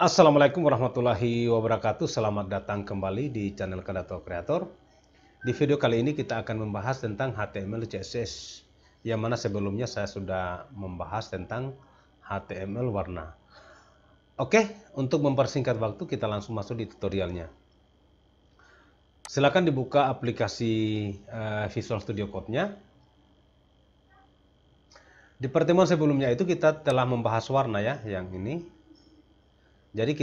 Assalamualaikum warahmatullahi wabarakatuh. Selamat datang kembali di channel Kadato Creator. Di video kali ini kita akan membahas tentang HTML CSS, yang mana sebelumnya saya sudah membahas tentang HTML warna. Oke, untuk mempersingkat waktu kita langsung masuk di tutorialnya. Silakan dibuka aplikasi Visual Studio Code-nya. Di pertemuan sebelumnya itu kita telah membahas warna ya, yang ini. Jadi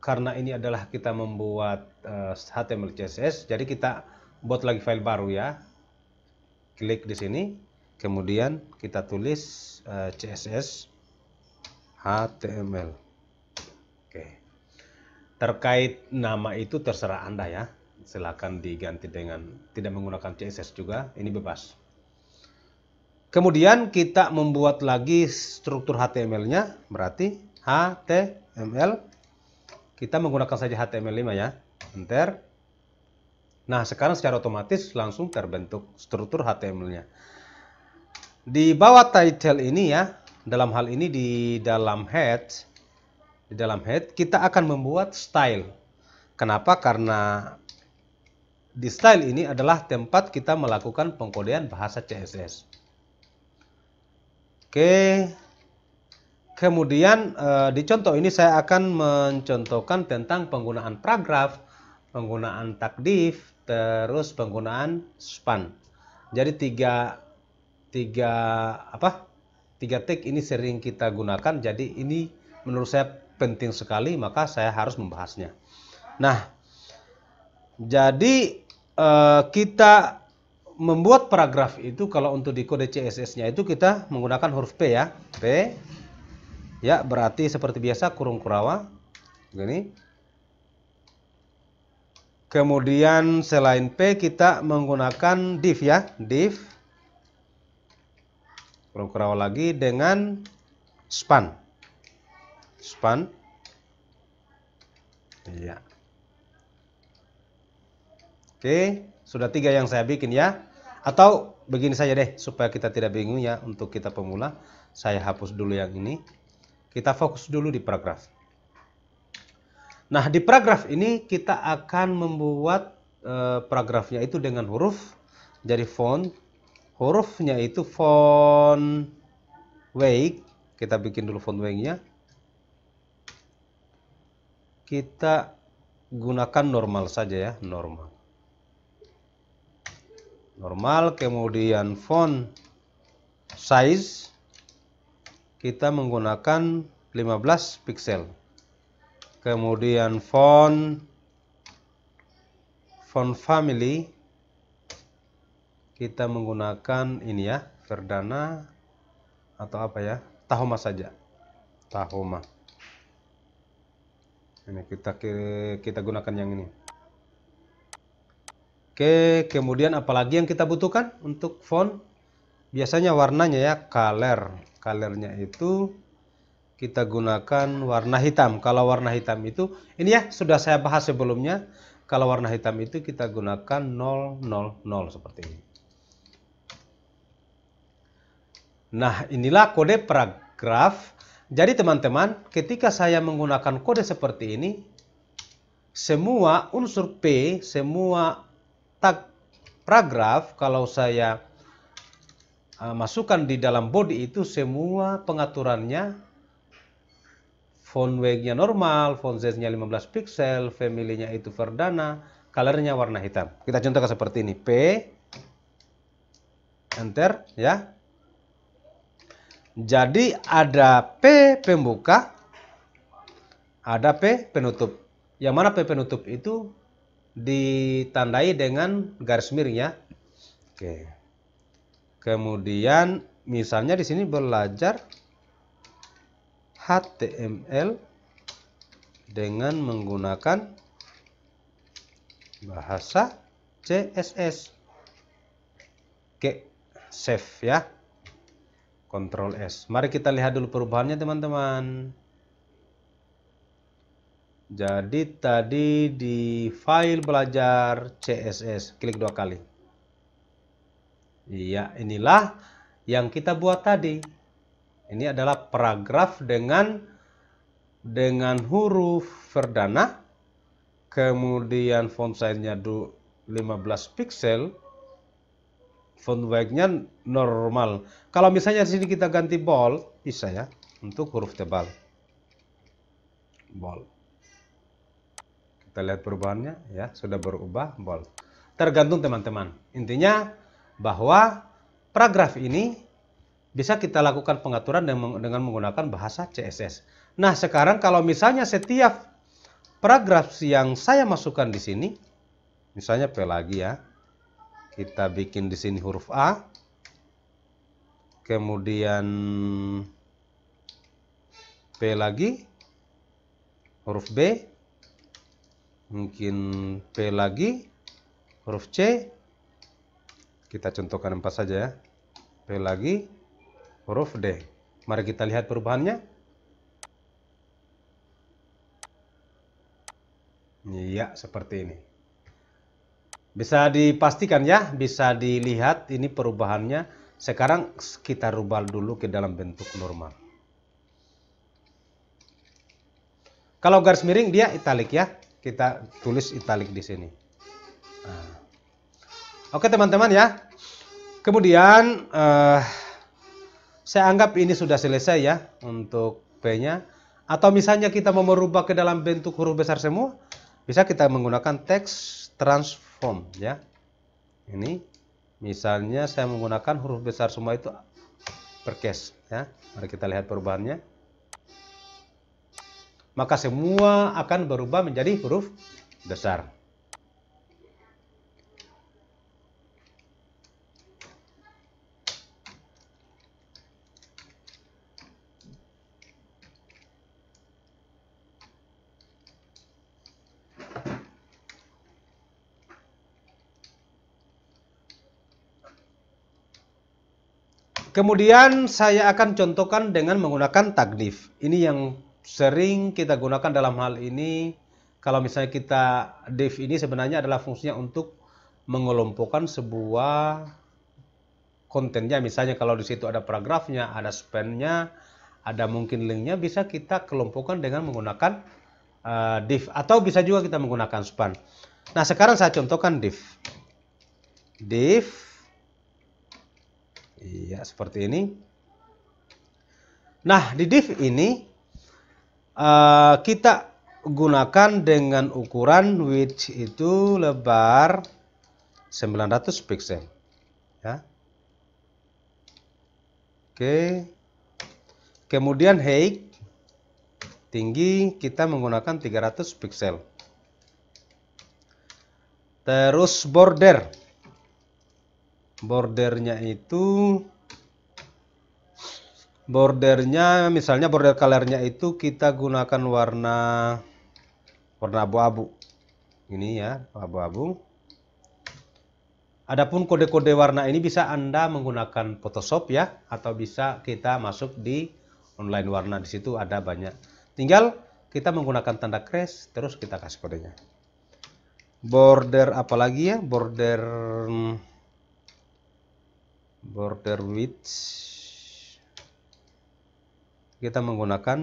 karena ini adalah kita membuat HTML CSS, jadi kita buat lagi file baru ya. Klik di sini, kemudian kita tulis CSS HTML. Oke. Terkait nama itu terserah Anda ya. Silakan diganti dengan tidak menggunakan CSS juga, ini bebas. Kemudian kita membuat lagi struktur HTML-nya, berarti HTML. Kita menggunakan saja HTML5 ya. Enter. Nah, sekarang secara otomatis langsung terbentuk struktur HTML-nya. Di bawah title ini ya, dalam hal ini di dalam head kita akan membuat style. Kenapa? Karena di style ini adalah tempat kita melakukan pengkodean bahasa CSS. Oke. Kemudian di contoh ini saya akan mencontohkan tentang penggunaan paragraf, penggunaan tag div, terus penggunaan span. Jadi tiga tag ini sering kita gunakan. Jadi ini menurut saya penting sekali, maka saya harus membahasnya. Nah, jadi kita membuat paragraf itu kalau untuk di kode CSS-nya itu kita menggunakan huruf P ya, P. Ya, berarti seperti biasa kurung kurawa. Gini. Kemudian selain P kita menggunakan div ya, div. Kurung kurawa lagi dengan span. Span. Iya. Oke, sudah 3 yang saya bikin ya. Atau begini saja deh supaya kita tidak bingung ya, untuk kita pemula. Saya hapus dulu yang ini. Kita fokus dulu di paragraf. Nah, di paragraf ini kita akan membuat paragrafnya itu dengan huruf. Jadi font, hurufnya itu font weight. Kita bikin dulu font weight-nya. Kita gunakan normal saja ya, normal. Normal, kemudian font size kita menggunakan 15 pixel. Kemudian font family kita menggunakan ini ya, Verdana atau apa ya, Tahoma saja. Tahoma. Ini kita gunakan yang ini. Oke, kemudian apalagi yang kita butuhkan untuk font? Biasanya warnanya ya, color. Colornya itu kita gunakan warna hitam. Kalau warna hitam itu, ini ya sudah saya bahas sebelumnya. Kalau warna hitam itu kita gunakan 000 seperti ini. Nah, inilah kode paragraf. Jadi teman-teman, ketika saya menggunakan kode seperti ini, semua unsur P, semua tag paragraf, kalau saya masukkan di dalam body itu semua pengaturannya, font weight-nya normal, font size-nya 15 pixel, family-nya itu Verdana, color-nya warna hitam. Kita contohkan seperti ini, P, enter ya. Jadi ada P pembuka, ada P penutup. Yang mana P penutup itu ditandai dengan garis miring ya. Oke. Kemudian misalnya di sini belajar HTML dengan menggunakan bahasa CSS. Oke, save ya. Ctrl S. Mari kita lihat dulu perubahannya teman-teman. Jadi tadi di file belajar CSS, klik 2 kali. Iya, inilah yang kita buat tadi. Ini adalah paragraf dengan dengan huruf Verdana, kemudian font size-nya 15 pixel, font weight-nya normal. Kalau misalnya di sini kita ganti bold, bisa ya, untuk huruf tebal. Bold. Kita lihat perubahannya ya, sudah berubah bold. Tergantung teman-teman. Intinya bahwa paragraf ini bisa kita lakukan pengaturan dengan menggunakan bahasa CSS. Nah, sekarang kalau misalnya setiap paragraf yang saya masukkan di sini, misalnya P lagi ya, kita bikin di sini huruf A, kemudian P lagi, huruf B, mungkin P lagi, huruf C, kita contohkan 4 saja ya, P lagi, huruf D. Mari kita lihat perubahannya. Iya, seperti ini. Bisa dipastikan ya, bisa dilihat ini perubahannya. Sekarang kita rubah dulu ke dalam bentuk normal. Kalau garis miring dia italik ya. Kita tulis italik di sini. Nah. Oke teman-teman ya. Kemudian saya anggap ini sudah selesai ya untuk P-nya. Atau misalnya kita mau merubah ke dalam bentuk huruf besar semua, bisa kita menggunakan text transform ya. Ini misalnya saya menggunakan huruf besar semua itu uppercase ya. Mari kita lihat perubahannya. Maka semua akan berubah menjadi huruf besar. Kemudian saya akan contohkan dengan menggunakan tag div. Ini yang sering kita gunakan dalam hal ini. Kalau misalnya kita div ini sebenarnya adalah fungsinya untuk mengelompokkan sebuah kontennya. Misalnya kalau di situ ada paragrafnya, ada span-nya, ada mungkin link-nya, bisa kita kelompokkan dengan menggunakan div. Atau bisa juga kita menggunakan span. Nah sekarang saya contohkan div. Div. Iya, seperti ini. Nah, di div ini kita gunakan dengan ukuran width itu lebar 900 pixel. Ya. Oke. Kemudian height tinggi kita menggunakan 300 pixel. Terus border. Bordernya misalnya border colornya itu kita gunakan warna abu-abu. Ini ya, abu-abu. Adapun kode-kode warna ini bisa Anda menggunakan Photoshop ya, atau bisa kita masuk di online warna, di situ ada banyak. Tinggal kita menggunakan tanda crash terus kita kasih kodenya. Border apalagi ya? Border width kita menggunakan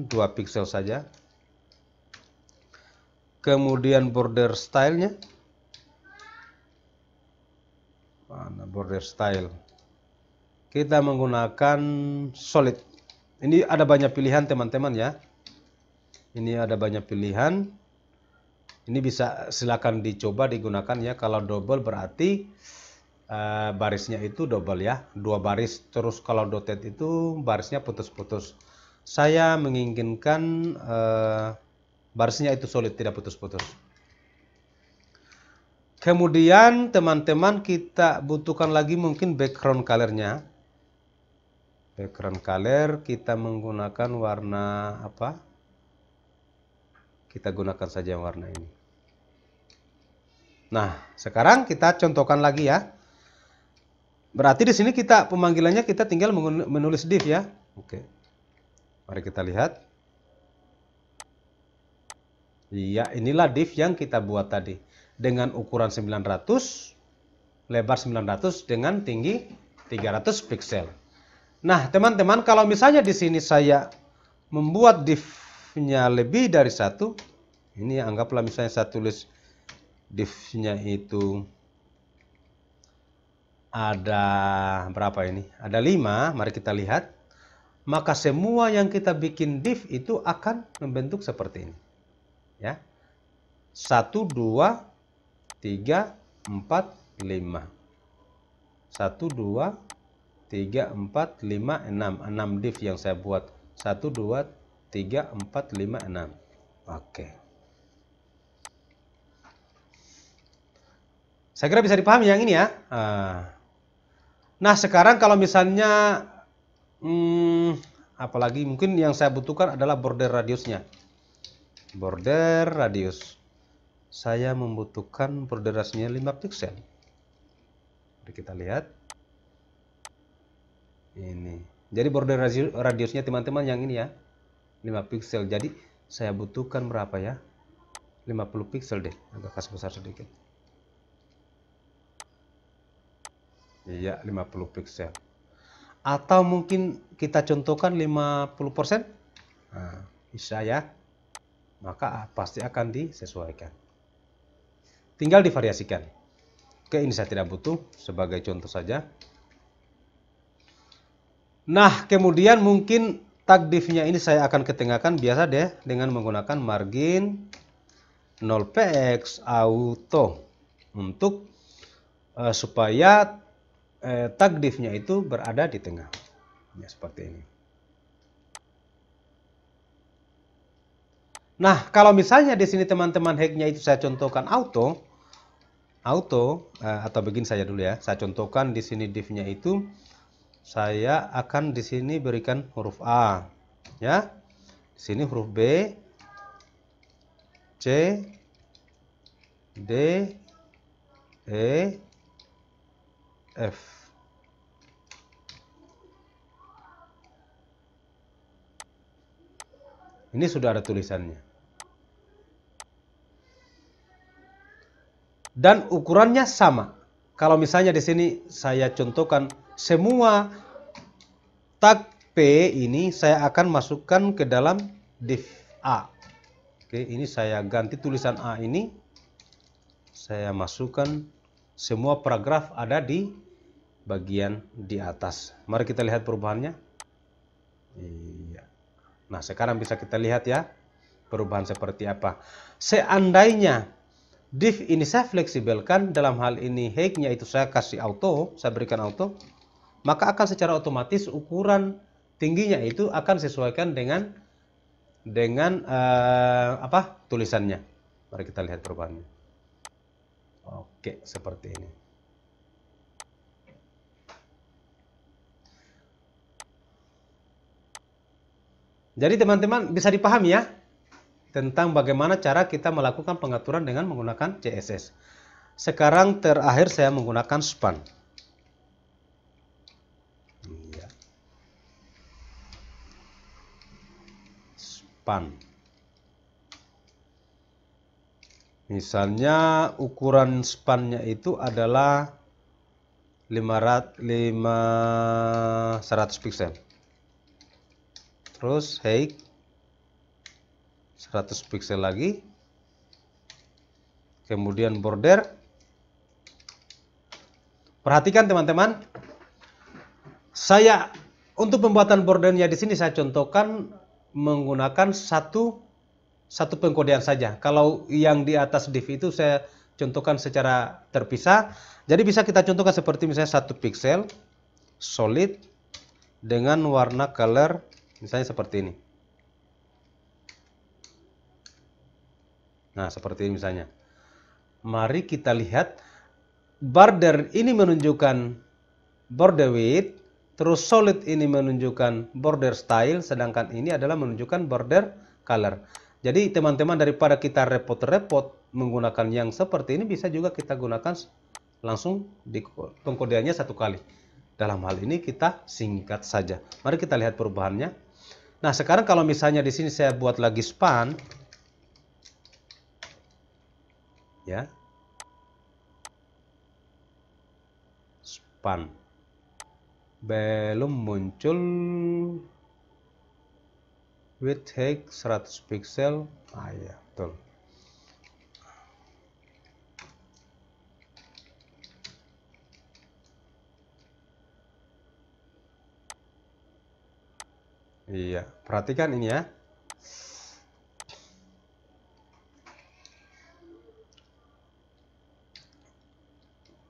2 pixel saja. Kemudian border stylenya, mana border style, kita menggunakan solid. Ini ada banyak pilihan teman-teman ya. Ini ada banyak pilihan. Ini bisa silakan dicoba digunakan ya. Kalau double berarti barisnya itu double ya, 2 baris. Terus kalau dotted itu barisnya putus-putus. Saya menginginkan barisnya itu solid, tidak putus-putus. Kemudian teman-teman kita butuhkan lagi mungkin background colornya. Background color kita menggunakan warna apa? Kita gunakan saja warna ini. Nah, sekarang kita contohkan lagi ya. Berarti di sini kita pemanggilannya kita tinggal menulis div ya. Oke. Mari kita lihat. Iya, inilah div yang kita buat tadi dengan ukuran 900, lebar 900 dengan tinggi 300 pixel. Nah, teman-teman, kalau misalnya di sini saya membuat div div-nya lebih dari satu, ini anggaplah misalnya saya tulis div-nya itu ada berapa ini? Ada 5, mari kita lihat. Maka semua yang kita bikin div itu akan membentuk seperti ini. Ya. 1, 2, 3, 4, 5. 1, 2, 3, 4, 5, 6. 6 div yang saya buat. 1, 2, 3, 4, 5, 6. Oke. Saya kira bisa dipahami yang ini ya. Nah, sekarang kalau misalnya apalagi mungkin yang saya butuhkan adalah border radiusnya. Border radius. Saya membutuhkan border radiusnya 5 pixel. Mari kita lihat. Ini. Jadi border radiusnya teman-teman yang ini ya. 5 pixel. Jadi saya butuhkan berapa ya? 50 pixel deh. Agak kasih besar sedikit. Iya, 50 pixel. Atau mungkin kita contohkan 50%. Nah, bisa ya. Maka pasti akan disesuaikan. Tinggal divariasikan. Oke, ini saya tidak butuh. Sebagai contoh saja. Nah, kemudian mungkin tag div-nya ini saya akan ketengahkan biasa deh dengan menggunakan margin 0px auto untuk supaya tag div-nya itu berada di tengah. Ya, seperti ini. Nah, kalau misalnya di sini teman-teman hack-nya itu saya contohkan auto atau begini saja dulu ya. Saya contohkan di sini div-nya itu saya akan di sini berikan huruf A, ya. Di sini huruf B, C, D, E, F. Ini sudah ada tulisannya. Dan ukurannya sama. Kalau misalnya di sini saya contohkan semua tag P ini saya akan masukkan ke dalam div A. Oke, ini saya ganti tulisan A ini. Saya masukkan semua paragraf ada di bagian di atas. Mari kita lihat perubahannya. Iya. Nah, sekarang bisa kita lihat ya perubahan seperti apa. Seandainya div ini saya fleksibelkan, dalam hal ini height-nya itu saya kasih auto, saya berikan auto, maka akan secara otomatis ukuran tingginya itu akan sesuaikan dengan tulisannya. Mari kita lihat perubahannya. Oke, seperti ini. Jadi teman-teman bisa dipahami ya tentang bagaimana cara kita melakukan pengaturan dengan menggunakan CSS. Sekarang terakhir saya menggunakan span. Span. Misalnya ukuran spannya itu adalah 100 pixel. Terus height 100 pixel lagi. Kemudian border. Perhatikan teman-teman. Saya untuk pembuatan bordernya di sini saya contohkan menggunakan satu pengkodean saja. Kalau yang di atas div itu saya contohkan secara terpisah. Jadi bisa kita contohkan seperti misalnya 1 pixel solid dengan warna color misalnya seperti ini. Nah, seperti ini misalnya. Mari kita lihat border ini menunjukkan border width, terus solid ini menunjukkan border style, sedangkan ini adalah menunjukkan border color. Jadi teman-teman daripada kita repot-repot menggunakan yang seperti ini, bisa juga kita gunakan langsung di pengkodeannya satu kali. Dalam hal ini kita singkat saja. Mari kita lihat perubahannya. Nah, sekarang kalau misalnya di sini saya buat lagi span, ya, span belum muncul width height 100 pixel. Ya, betul. Iya, perhatikan ini ya.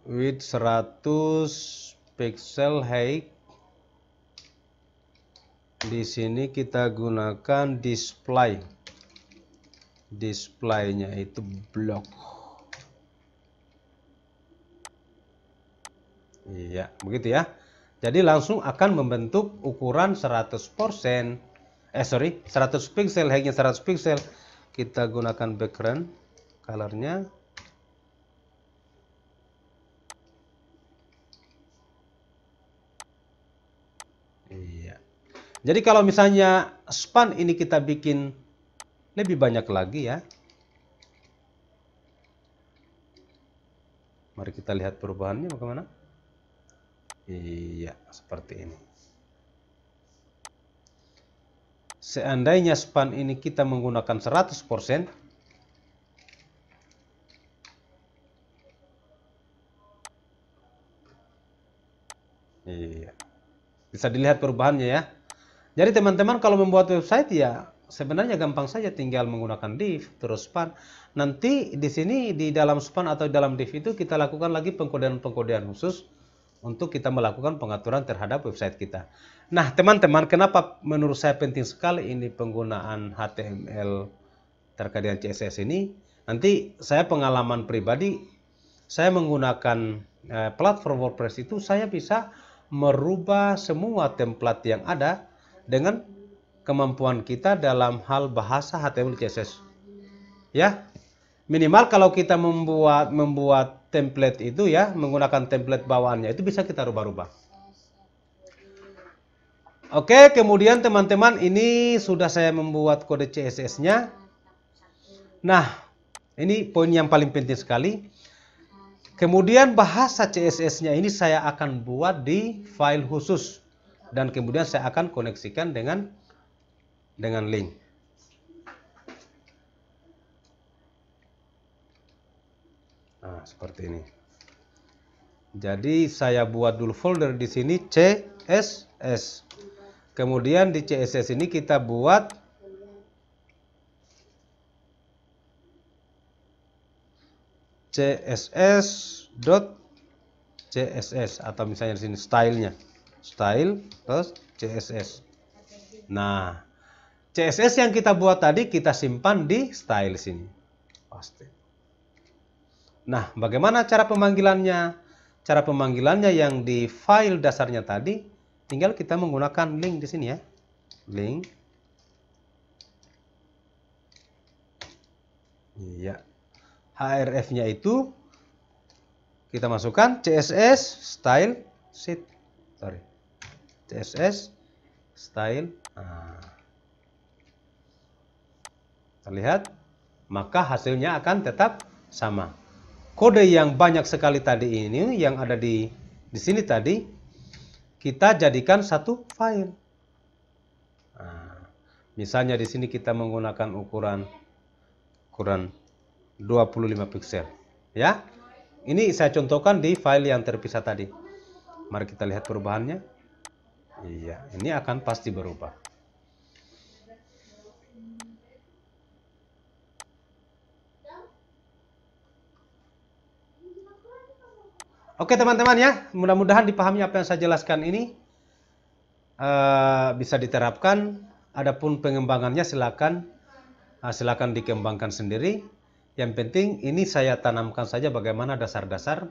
Width 100 pixel height. Di sini kita gunakan display. Displaynya itu blok. Iya, begitu ya. Jadi langsung akan membentuk ukuran 100%. 100 pixel, height-nya 100 pixel. Kita gunakan background color-nya. Iya. Jadi kalau misalnya span ini kita bikin lebih banyak lagi ya. Mari kita lihat perubahannya bagaimana. Iya, seperti ini. Seandainya span ini kita menggunakan 100%, iya, bisa dilihat perubahannya ya. Jadi teman-teman kalau membuat website ya sebenarnya gampang saja, tinggal menggunakan div terus span. Nanti di sini di dalam span atau dalam div itu kita lakukan lagi pengkodean-pengkodean khusus untuk kita melakukan pengaturan terhadap website kita. Nah, teman-teman, kenapa menurut saya penting sekali ini penggunaan HTML terkait dengan CSS ini? Nanti saya pengalaman pribadi, saya menggunakan platform WordPress itu, saya bisa merubah semua template yang ada dengan kemampuan kita dalam hal bahasa HTML CSS. Ya, minimal kalau kita membuat template itu ya, menggunakan template bawaannya itu bisa kita rubah-rubah. Oke, kemudian teman-teman ini sudah saya membuat kode CSS-nya. Nah, ini poin yang paling penting sekali. Kemudian bahasa CSS-nya ini saya akan buat di file khusus dan kemudian saya akan koneksikan dengan link. Nah, seperti ini. Jadi saya buat dulu folder di sini CSS. Kemudian di CSS ini kita buat CSS atau misalnya di sini stylenya, style terus CSS. Nah, CSS yang kita buat tadi kita simpan di style sini. Pasti. Nah, bagaimana cara pemanggilannya? Cara pemanggilannya yang di file dasarnya tadi, tinggal kita menggunakan link di sini ya. Link. Iya. href-nya itu kita masukkan CSS style sheet. CSS style. Nah. Terlihat? Maka hasilnya akan tetap sama. Kode yang banyak sekali tadi ini yang ada di sini tadi kita jadikan satu file. Nah, misalnya di sini kita menggunakan ukuran 25 pixel. Ya. Ini saya contohkan di file yang terpisah tadi. Mari kita lihat perubahannya. Iya, ini akan pasti berubah. Oke teman-teman ya, mudah-mudahan dipahami apa yang saya jelaskan ini bisa diterapkan. Adapun pengembangannya silakan dikembangkan sendiri. Yang penting ini saya tanamkan saja bagaimana dasar-dasar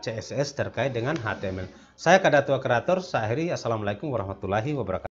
CSS terkait dengan HTML. Saya Kadatua Kreator, saya akhiri. Assalamualaikum warahmatullahi wabarakatuh.